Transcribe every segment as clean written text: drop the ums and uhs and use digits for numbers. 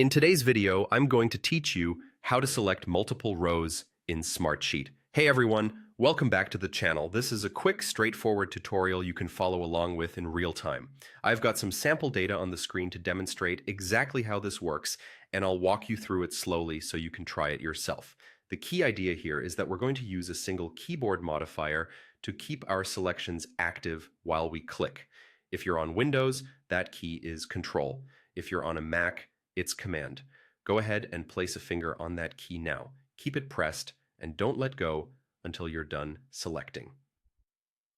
In today's video, I'm going to teach you how to select multiple rows in Smartsheet. Hey everyone, welcome back to the channel. This is a quick, straightforward tutorial you can follow along with in real time. I've got some sample data on the screen to demonstrate exactly how this works, and I'll walk you through it slowly so you can try it yourself. The key idea here is that we're going to use a single keyboard modifier to keep our selections active while we click. If you're on Windows, that key is Control. If you're on a Mac, it's Command. Go ahead and place a finger on that key now. Keep it pressed and don't let go until you're done selecting.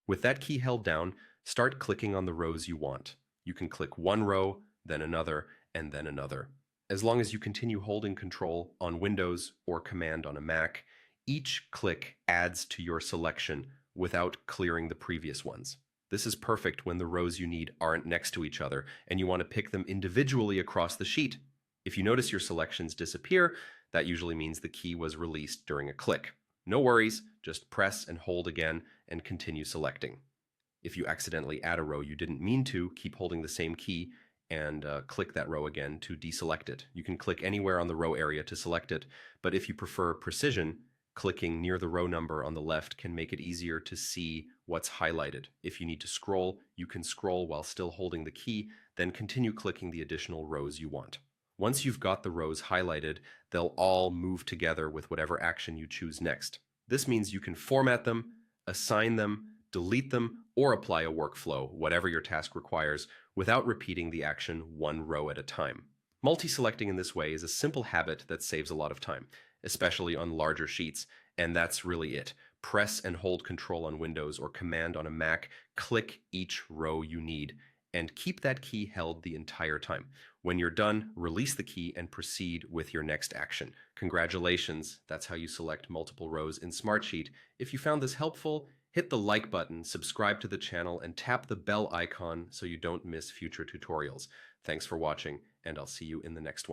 With that key held down, start clicking on the rows you want. You can click one row, then another, and then another. As long as you continue holding Control on Windows or Command on a Mac, each click adds to your selection without clearing the previous ones. This is perfect when the rows you need aren't next to each other and you want to pick them individually across the sheet. If you notice your selections disappear, that usually means the key was released during a click. No worries, just press and hold again and continue selecting. If you accidentally add a row you didn't mean to, keep holding the same key and click that row again to deselect it. You can click anywhere on the row area to select it, but if you prefer precision, clicking near the row number on the left can make it easier to see what's highlighted. If you need to scroll, you can scroll while still holding the key, then continue clicking the additional rows you want. Once you've got the rows highlighted, they'll all move together with whatever action you choose next. This means you can format them, assign them, delete them, or apply a workflow, whatever your task requires, without repeating the action one row at a time. Multi-selecting in this way is a simple habit that saves a lot of time, especially on larger sheets, and that's really it. Press and hold Control on Windows or Command on a Mac, click each row you need, and keep that key held the entire time. When you're done, release the key and proceed with your next action. Congratulations, that's how you select multiple rows in Smartsheet. If you found this helpful, hit the like button, subscribe to the channel, and tap the bell icon so you don't miss future tutorials. Thanks for watching, and I'll see you in the next one.